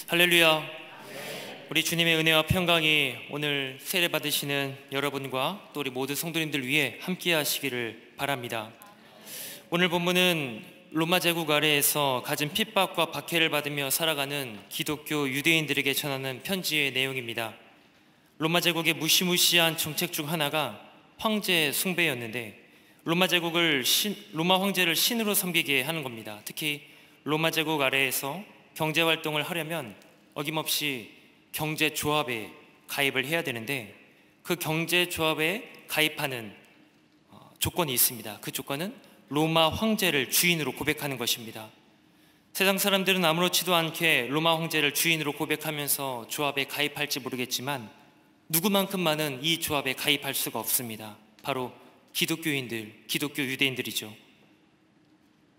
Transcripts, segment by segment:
할렐루야. 우리 주님의 은혜와 평강이 오늘 세례 받으시는 여러분과 또 우리 모든 성도님들 위해 함께 하시기를 바랍니다. 오늘 본문은 로마 제국 아래에서 가진 핍박과 박해를 받으며 살아가는 기독교 유대인들에게 전하는 편지의 내용입니다. 로마 제국의 무시무시한 정책 중 하나가 황제 숭배였는데 로마 황제를 신으로 섬기게 하는 겁니다. 특히 로마 제국 아래에서 경제 활동을 하려면 어김없이 경제조합에 가입을 해야 되는데 그 경제조합에 가입하는 조건이 있습니다. 그 조건은 로마 황제를 주인으로 고백하는 것입니다. 세상 사람들은 아무렇지도 않게 로마 황제를 주인으로 고백하면서 조합에 가입할지 모르겠지만 누구만큼만은 이 조합에 가입할 수가 없습니다. 바로 기독교인들, 기독교 유대인들이죠.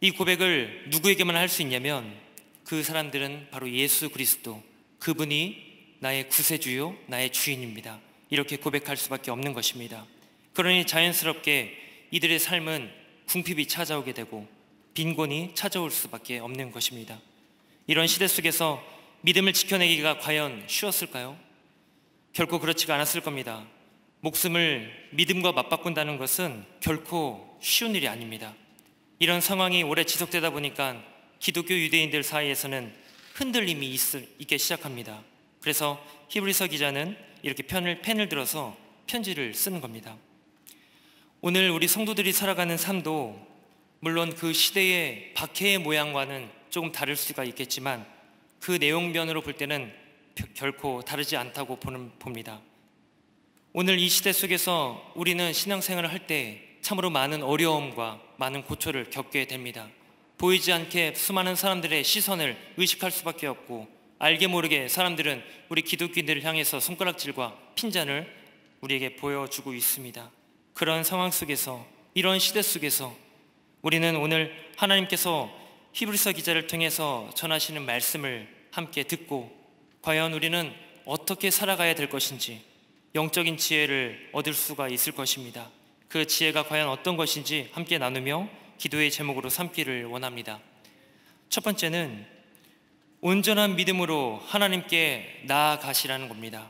이 고백을 누구에게만 할 수 있냐면 그 사람들은 바로 예수 그리스도, 그분이 나의 구세주요 나의 주인입니다. 이렇게 고백할 수밖에 없는 것입니다. 그러니 자연스럽게 이들의 삶은 궁핍이 찾아오게 되고 빈곤이 찾아올 수밖에 없는 것입니다. 이런 시대 속에서 믿음을 지켜내기가 과연 쉬웠을까요? 결코 그렇지가 않았을 겁니다. 목숨을 믿음과 맞바꾼다는 것은 결코 쉬운 일이 아닙니다. 이런 상황이 오래 지속되다 보니까 기독교 유대인들 사이에서는 흔들림이 있기 시작합니다. 그래서 히브리서 기자는 이렇게 펜을 들어서 편지를 쓰는 겁니다. 오늘 우리 성도들이 살아가는 삶도 물론 그 시대의 박해의 모양과는 조금 다를 수가 있겠지만 그 내용면으로 볼 때는 결코 다르지 않다고 봅니다. 오늘 이 시대 속에서 우리는 신앙생활을 할 때 참으로 많은 어려움과 많은 고초를 겪게 됩니다. 보이지 않게 수많은 사람들의 시선을 의식할 수밖에 없고 알게 모르게 사람들은 우리 기독교인들을 향해서 손가락질과 핀잔을 우리에게 보여주고 있습니다. 그런 상황 속에서, 이런 시대 속에서 우리는 오늘 하나님께서 히브리서 기자를 통해서 전하시는 말씀을 함께 듣고 과연 우리는 어떻게 살아가야 될 것인지 영적인 지혜를 얻을 수가 있을 것입니다. 그 지혜가 과연 어떤 것인지 함께 나누며 기도의 제목으로 삼기를 원합니다. 첫 번째는 온전한 믿음으로 하나님께 나아가시라는 겁니다.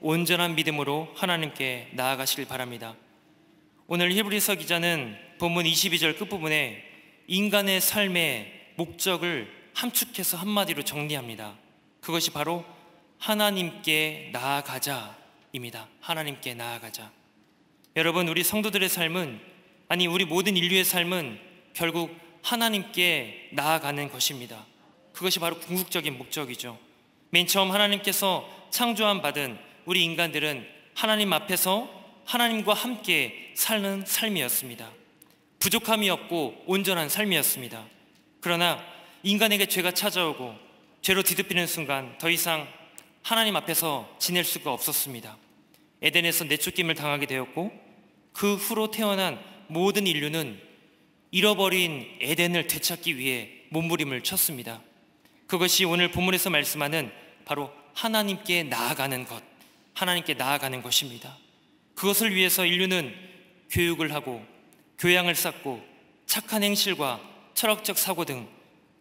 온전한 믿음으로 하나님께 나아가시길 바랍니다. 오늘 히브리서 기자는 본문 22절 끝부분에 인간의 삶의 목적을 함축해서 한마디로 정리합니다. 그것이 바로 하나님께 나아가자입니다. 하나님께 나아가자. 여러분, 우리 성도들의 삶은, 아니 우리 모든 인류의 삶은 결국 하나님께 나아가는 것입니다. 그것이 바로 궁극적인 목적이죠. 맨 처음 하나님께서 창조함 받은 우리 인간들은 하나님 앞에서 하나님과 함께 사는 삶이었습니다. 부족함이 없고 온전한 삶이었습니다. 그러나 인간에게 죄가 찾아오고 죄로 뒤덮이는 순간 더 이상 하나님 앞에서 지낼 수가 없었습니다. 에덴에서 내쫓김을 당하게 되었고 그 후로 태어난 모든 인류는 잃어버린 에덴을 되찾기 위해 몸부림을 쳤습니다. 그것이 오늘 본문에서 말씀하는 바로 하나님께 나아가는 것, 하나님께 나아가는 것입니다. 그것을 위해서 인류는 교육을 하고 교양을 쌓고 착한 행실과 철학적 사고 등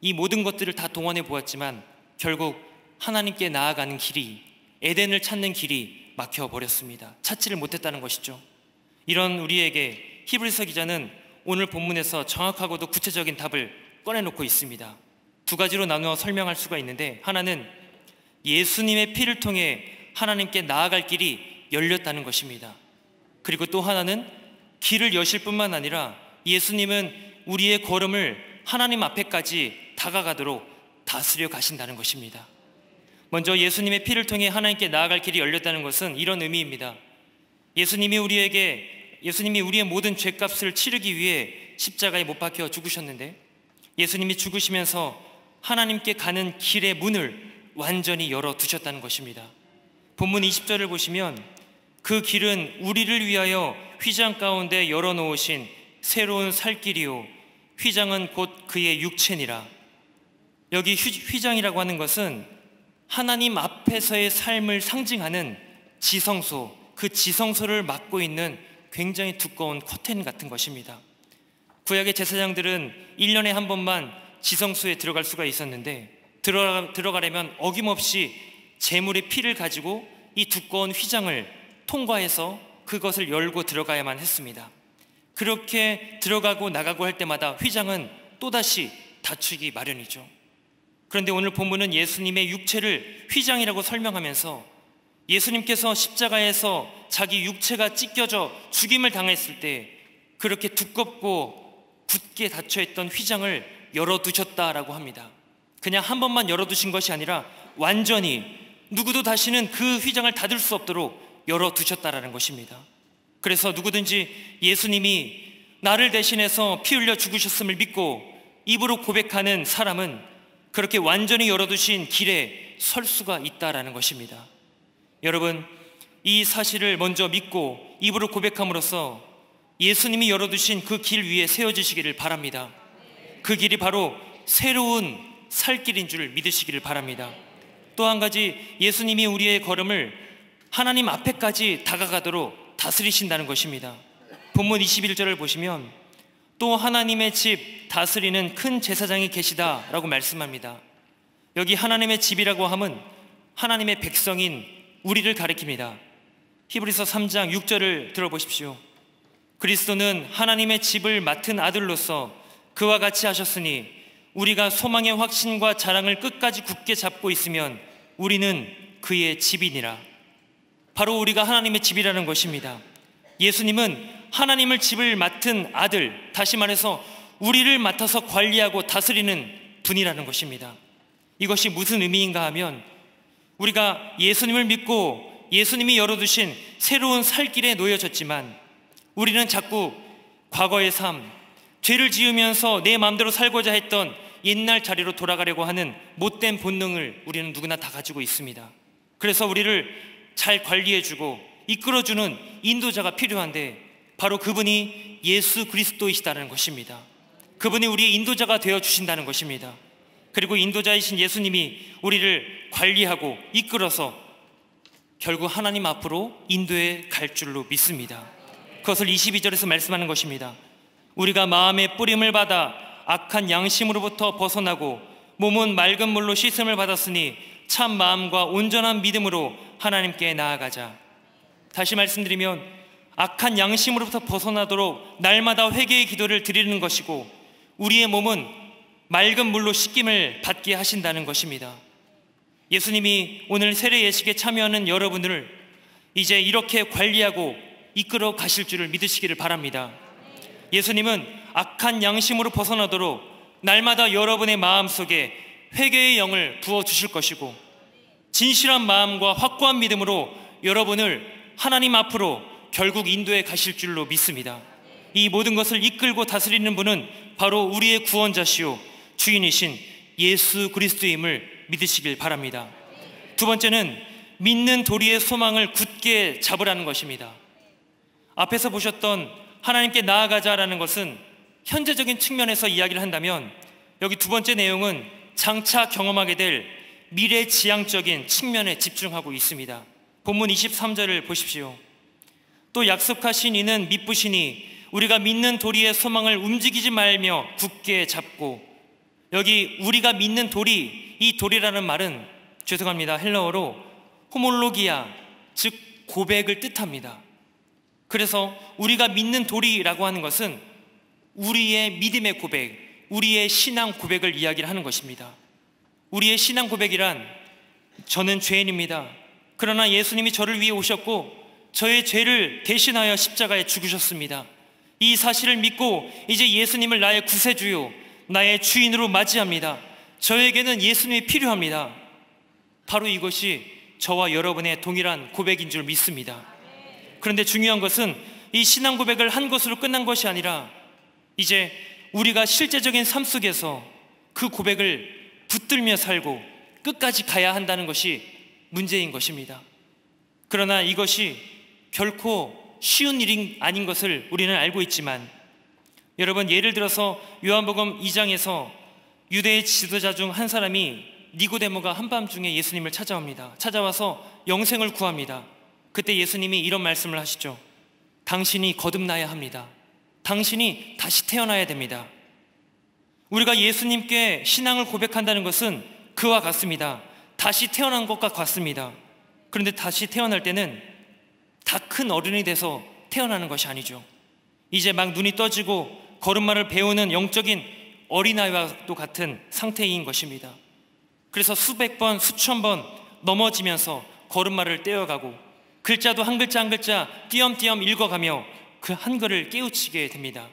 이 모든 것들을 다 동원해 보았지만 결국 하나님께 나아가는 길이, 에덴을 찾는 길이 막혀버렸습니다. 찾지를 못했다는 것이죠. 이런 우리에게 히브리서 기자는 오늘 본문에서 정확하고도 구체적인 답을 꺼내놓고 있습니다. 두 가지로 나누어 설명할 수가 있는데, 하나는 예수님의 피를 통해 하나님께 나아갈 길이 열렸다는 것입니다. 그리고 또 하나는 길을 여실 뿐만 아니라 예수님은 우리의 걸음을 하나님 앞에까지 다가가도록 다스려 가신다는 것입니다. 먼저 예수님의 피를 통해 하나님께 나아갈 길이 열렸다는 것은 이런 의미입니다. 예수님이 우리의 모든 죄값을 치르기 위해 십자가에 못 박혀 죽으셨는데 예수님이 죽으시면서 하나님께 가는 길의 문을 완전히 열어두셨다는 것입니다. 본문 20절을 보시면 그 길은 우리를 위하여 휘장 가운데 열어놓으신 새로운 살 길이요 휘장은 곧 그의 육체니라. 여기 휘장이라고 하는 것은 하나님 앞에서의 삶을 상징하는 지성소, 그 지성소를 막고 있는 굉장히 두꺼운 커튼 같은 것입니다. 구약의 제사장들은 1년에 한 번만 지성소에 들어갈 수가 있었는데 들어가려면 어김없이 제물의 피를 가지고 이 두꺼운 휘장을 통과해서 그것을 열고 들어가야만 했습니다. 그렇게 들어가고 나가고 할 때마다 휘장은 또다시 닫히기 마련이죠. 그런데 오늘 본문은 예수님의 육체를 휘장이라고 설명하면서 예수님께서 십자가에서 자기 육체가 찢겨져 죽임을 당했을 때 그렇게 두껍고 굳게 닫혀있던 휘장을 열어두셨다라고 합니다. 그냥 한 번만 열어두신 것이 아니라 완전히 누구도 다시는 그 휘장을 닫을 수 없도록 열어두셨다라는 것입니다. 그래서 누구든지 예수님이 나를 대신해서 피 흘려 죽으셨음을 믿고 입으로 고백하는 사람은 그렇게 완전히 열어두신 길에 설 수가 있다라는 것입니다. 여러분, 이 사실을 먼저 믿고 입으로 고백함으로써 예수님이 열어두신 그 길 위에 세워지시기를 바랍니다. 그 길이 바로 새로운 살 길인 줄 믿으시기를 바랍니다. 또 한 가지, 예수님이 우리의 걸음을 하나님 앞에까지 다가가도록 다스리신다는 것입니다. 본문 21절을 보시면 또 하나님의 집 다스리는 큰 제사장이 계시다 라고 말씀합니다. 여기 하나님의 집이라고 함은 하나님의 백성인 우리를 가리킵니다. 히브리서 3장 6절을 들어보십시오. 그리스도는 하나님의 집을 맡은 아들로서 그와 같이 하셨으니 우리가 소망의 확신과 자랑을 끝까지 굳게 잡고 있으면 우리는 그의 집이니라. 바로 우리가 하나님의 집이라는 것입니다. 예수님은 하나님을 집을 맡은 아들, 다시 말해서 우리를 맡아서 관리하고 다스리는 분이라는 것입니다. 이것이 무슨 의미인가 하면 우리가 예수님을 믿고 예수님이 열어두신 새로운 살 길에 놓여졌지만 우리는 자꾸 과거의 삶, 죄를 지으면서 내 마음대로 살고자 했던 옛날 자리로 돌아가려고 하는 못된 본능을 우리는 누구나 다 가지고 있습니다. 그래서 우리를 잘 관리해주고 이끌어주는 인도자가 필요한데 바로 그분이 예수 그리스도이시다는 것입니다. 그분이 우리의 인도자가 되어주신다는 것입니다. 그리고 인도자이신 예수님이 우리를 관리하고 이끌어서 결국 하나님 앞으로 인도해 갈 줄로 믿습니다. 그것을 22절에서 말씀하는 것입니다. 우리가 마음의 뿌림을 받아 악한 양심으로부터 벗어나고 몸은 맑은 물로 씻음을 받았으니 참 마음과 온전한 믿음으로 하나님께 나아가자. 다시 말씀드리면 악한 양심으로부터 벗어나도록 날마다 회개의 기도를 드리는 것이고 우리의 몸은 맑은 물로 씻김을 받게 하신다는 것입니다. 예수님이 오늘 세례 예식에 참여하는 여러분들을 이제 이렇게 관리하고 이끌어 가실 줄을 믿으시기를 바랍니다. 예수님은 악한 양심으로 벗어나도록 날마다 여러분의 마음속에 회개의 영을 부어주실 것이고 진실한 마음과 확고한 믿음으로 여러분을 하나님 앞으로 결국 인도해 가실 줄로 믿습니다. 이 모든 것을 이끌고 다스리는 분은 바로 우리의 구원자시오 주인이신 예수 그리스도임을 믿으시길 바랍니다. 두 번째는 믿는 도리의 소망을 굳게 잡으라는 것입니다. 앞에서 보셨던 하나님께 나아가자라는 것은 현재적인 측면에서 이야기를 한다면 여기 두 번째 내용은 장차 경험하게 될 미래지향적인 측면에 집중하고 있습니다. 본문 23절을 보십시오. 또 약속하신 이는 미쁘시니 우리가 믿는 도리의 소망을 움직이지 말며 굳게 잡고, 여기 우리가 믿는 도리, 이 도리라는 말은 죄송합니다, 헬라어로 호몰로기아, 즉 고백을 뜻합니다. 그래서 우리가 믿는 도리라고 하는 것은 우리의 믿음의 고백, 우리의 신앙 고백을 이야기를 하는 것입니다. 우리의 신앙 고백이란 저는 죄인입니다. 그러나 예수님이 저를 위해 오셨고 저의 죄를 대신하여 십자가에 죽으셨습니다. 이 사실을 믿고 이제 예수님을 나의 구세주요, 나의 주인으로 맞이합니다. 저에게는 예수님이 필요합니다. 바로 이것이 저와 여러분의 동일한 고백인 줄 믿습니다. 그런데 중요한 것은 이 신앙 고백을 한 것으로 끝난 것이 아니라 이제 우리가 실제적인 삶 속에서 그 고백을 붙들며 살고 끝까지 가야 한다는 것이 문제인 것입니다. 그러나 이것이 결코 쉬운 일이 아닌 것을 우리는 알고 있지만, 여러분, 예를 들어서 요한복음 2장에서 유대의 지도자 중 한 사람이 니고데모가 한밤중에 예수님을 찾아옵니다. 찾아와서 영생을 구합니다. 그때 예수님이 이런 말씀을 하시죠. 당신이 거듭나야 합니다. 당신이 다시 태어나야 됩니다. 우리가 예수님께 신앙을 고백한다는 것은 그와 같습니다. 다시 태어난 것과 같습니다. 그런데 다시 태어날 때는 다 큰 어른이 돼서 태어나는 것이 아니죠. 이제 막 눈이 떠지고 걸음마를 배우는 영적인 어린아이와도 같은 상태인 것입니다. 그래서 수백 번, 수천 번 넘어지면서 걸음마를 떼어가고 글자도 한 글자 한 글자 띄엄띄엄 읽어가며 그 한글을 깨우치게 됩니다.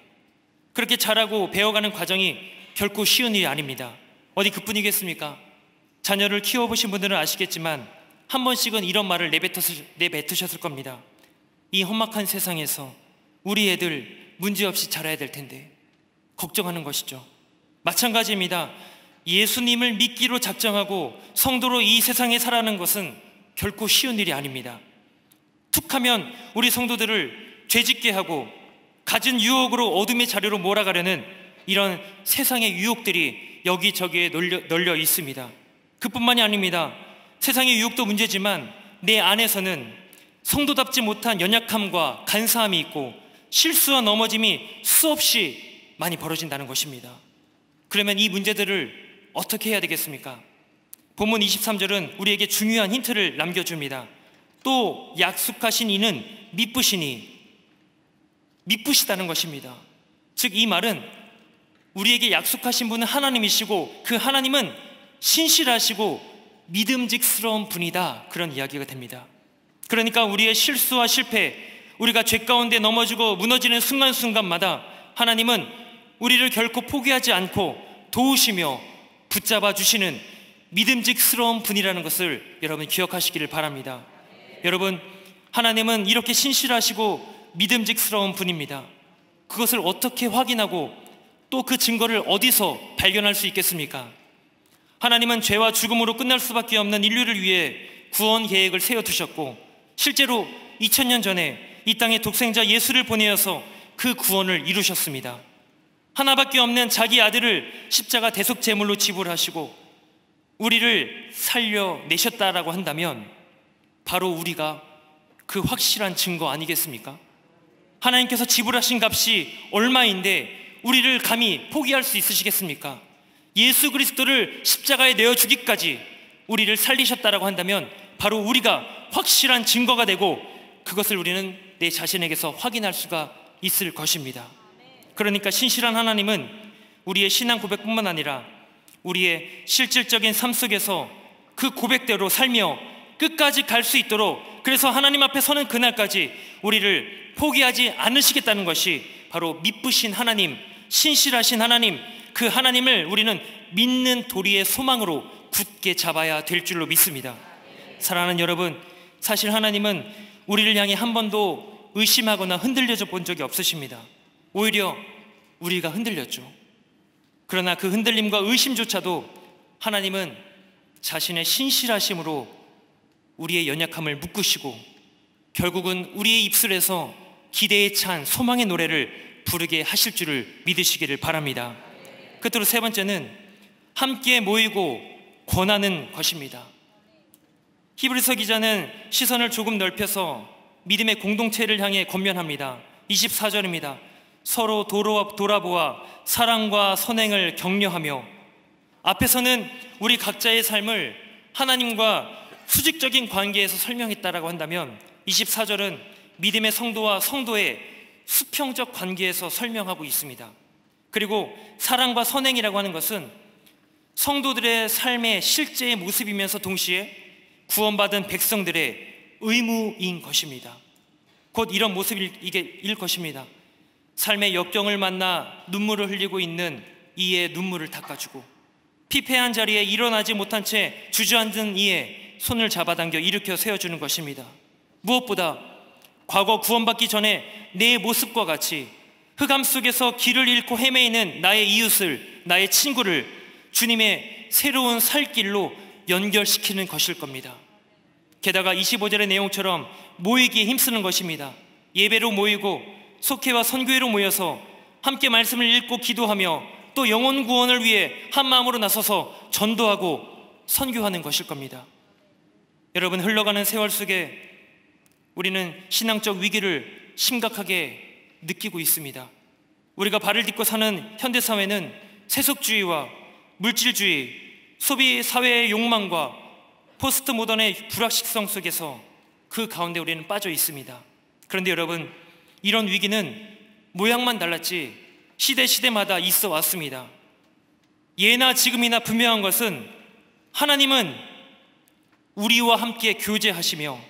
그렇게 자라고 배워가는 과정이 결코 쉬운 일이 아닙니다. 어디 그뿐이겠습니까? 자녀를 키워보신 분들은 아시겠지만 한 번씩은 이런 말을 내뱉으셨을 겁니다. 이 험악한 세상에서 우리 애들 문제없이 자라야 될 텐데 걱정하는 것이죠. 마찬가지입니다. 예수님을 믿기로 작정하고 성도로 이 세상에 살아가는 것은 결코 쉬운 일이 아닙니다. 툭하면 우리 성도들을 죄짓게 하고 갖은 유혹으로 어둠의 자리로 몰아가려는 이런 세상의 유혹들이 여기저기에 널려 있습니다. 그뿐만이 아닙니다. 세상의 유혹도 문제지만 내 안에서는 성도답지 못한 연약함과 간사함이 있고 실수와 넘어짐이 수없이 많이 벌어진다는 것입니다. 그러면 이 문제들을 어떻게 해야 되겠습니까? 본문 23절은 우리에게 중요한 힌트를 남겨줍니다. 또 약속하신 이는 미쁘시다는 것입니다. 즉 이 말은 우리에게 약속하신 분은 하나님이시고 그 하나님은 신실하시고 믿음직스러운 분이다, 그런 이야기가 됩니다. 그러니까 우리의 실수와 실패, 우리가 죄 가운데 넘어지고 무너지는 순간순간마다 하나님은 우리를 결코 포기하지 않고 도우시며 붙잡아 주시는 믿음직스러운 분이라는 것을 여러분 기억하시기를 바랍니다. 여러분, 하나님은 이렇게 신실하시고 믿음직스러운 분입니다. 그것을 어떻게 확인하고 또 그 증거를 어디서 발견할 수 있겠습니까? 하나님은 죄와 죽음으로 끝날 수밖에 없는 인류를 위해 구원 계획을 세워두셨고 실제로 2000년 전에 이 땅에 독생자 예수를 보내어서 그 구원을 이루셨습니다. 하나밖에 없는 자기 아들을 십자가 대속 제물로 지불하시고 우리를 살려내셨다라고 한다면 바로 우리가 그 확실한 증거 아니겠습니까? 하나님께서 지불하신 값이 얼마인데 우리를 감히 포기할 수 있으시겠습니까? 예수 그리스도를 십자가에 내어 주기까지 우리를 살리셨다라고 한다면 바로 우리가 확실한 증거가 되고 그것을 우리는 내 자신에게서 확인할 수가 있을 것입니다. 그러니까 신실한 하나님은 우리의 신앙 고백뿐만 아니라 우리의 실질적인 삶 속에서 그 고백대로 살며 끝까지 갈 수 있도록, 그래서 하나님 앞에 서는 그날까지 우리를 포기하지 않으시겠다는 것이 바로 미쁘신 하나님, 신실하신 하나님, 그 하나님을 우리는 믿는 도리의 소망으로 굳게 잡아야 될 줄로 믿습니다. 사랑하는 여러분, 사실 하나님은 우리를 향해 한 번도 의심하거나 흔들려져 본 적이 없으십니다. 오히려 우리가 흔들렸죠. 그러나 그 흔들림과 의심조차도 하나님은 자신의 신실하심으로 우리의 연약함을 묶으시고 결국은 우리의 입술에서 기대에 찬 소망의 노래를 부르게 하실 줄을 믿으시기를 바랍니다. 끝으로 세 번째는 함께 모이고 권하는 것입니다. 히브리서 기자는 시선을 조금 넓혀서 믿음의 공동체를 향해 권면합니다. 24절입니다. 서로 돌아보아 사랑과 선행을 격려하며, 앞에서는 우리 각자의 삶을 하나님과 수직적인 관계에서 설명했다라고 한다면 24절은 믿음의 성도와 성도의 수평적 관계에서 설명하고 있습니다. 그리고 사랑과 선행이라고 하는 것은 성도들의 삶의 실제의 모습이면서 동시에 구원받은 백성들의 의무인 것입니다. 곧 이런 모습일 것입니다. 삶의 역경을 만나 눈물을 흘리고 있는 이의 눈물을 닦아주고, 피폐한 자리에 일어나지 못한 채 주저앉은 이의 손을 잡아당겨 일으켜 세워주는 것입니다. 무엇보다 과거 구원받기 전에 내 모습과 같이 흑암 속에서 길을 잃고 헤매이는 나의 이웃을, 나의 친구를 주님의 새로운 살 길로 연결시키는 것일 겁니다. 게다가 25절의 내용처럼 모이기에 힘쓰는 것입니다. 예배로 모이고 속회와 선교회로 모여서 함께 말씀을 읽고 기도하며 또 영혼 구원을 위해 한 마음으로 나서서 전도하고 선교하는 것일 겁니다. 여러분, 흘러가는 세월 속에 우리는 신앙적 위기를 심각하게 느끼고 있습니다. 우리가 발을 딛고 사는 현대사회는 세속주의와 물질주의, 소비 사회의 욕망과 포스트 모던의 불확실성 속에서 그 가운데 우리는 빠져 있습니다. 그런데 여러분, 이런 위기는 모양만 달랐지 시대마다 있어 왔습니다. 예나 지금이나 분명한 것은 하나님은 우리와 함께 교제하시며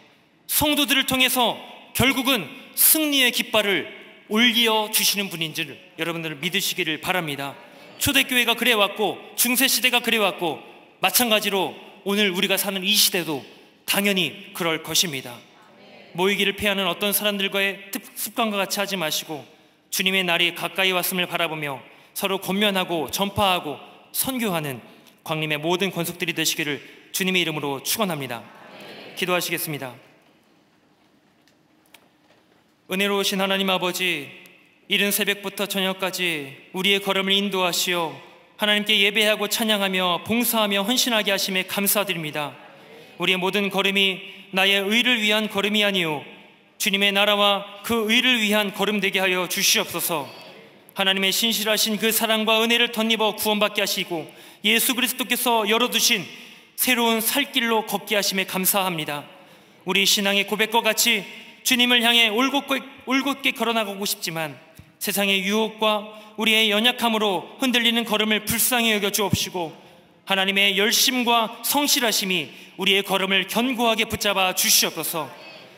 성도들을 통해서 결국은 승리의 깃발을 올려주시는 분인 줄 여러분들 믿으시기를 바랍니다. 초대교회가 그래왔고 중세시대가 그래왔고 마찬가지로 오늘 우리가 사는 이 시대도 당연히 그럴 것입니다. 모이기를 피하는 어떤 사람들과의 습관과 같이 하지 마시고 주님의 날이 가까이 왔음을 바라보며 서로 권면하고 전파하고 선교하는 광림의 모든 권속들이 되시기를 주님의 이름으로 축원합니다. 기도하시겠습니다. 은혜로우신 하나님 아버지, 이른 새벽부터 저녁까지 우리의 걸음을 인도하시어 하나님께 예배하고 찬양하며 봉사하며 헌신하게 하심에 감사드립니다. 우리의 모든 걸음이 나의 의를 위한 걸음이 아니오 주님의 나라와 그 의를 위한 걸음 되게 하여 주시옵소서. 하나님의 신실하신 그 사랑과 은혜를 덧입어 구원받게 하시고 예수 그리스도께서 열어두신 새로운 살길로 걷게 하심에 감사합니다. 우리 신앙의 고백과 같이 주님을 향해 올곧게 걸어나가고 싶지만 세상의 유혹과 우리의 연약함으로 흔들리는 걸음을 불쌍히 여겨 주옵시고 하나님의 열심과 성실하심이 우리의 걸음을 견고하게 붙잡아 주시옵소서.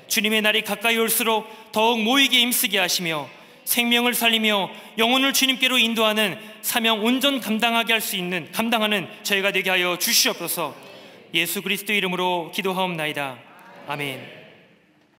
주님의 날이 가까이 올수록 더욱 모이게 힘쓰게 하시며 생명을 살리며 영혼을 주님께로 인도하는 사명 온전 감당하는 저희가 되게 하여 주시옵소서. 예수 그리스도 이름으로 기도하옵나이다. 아멘.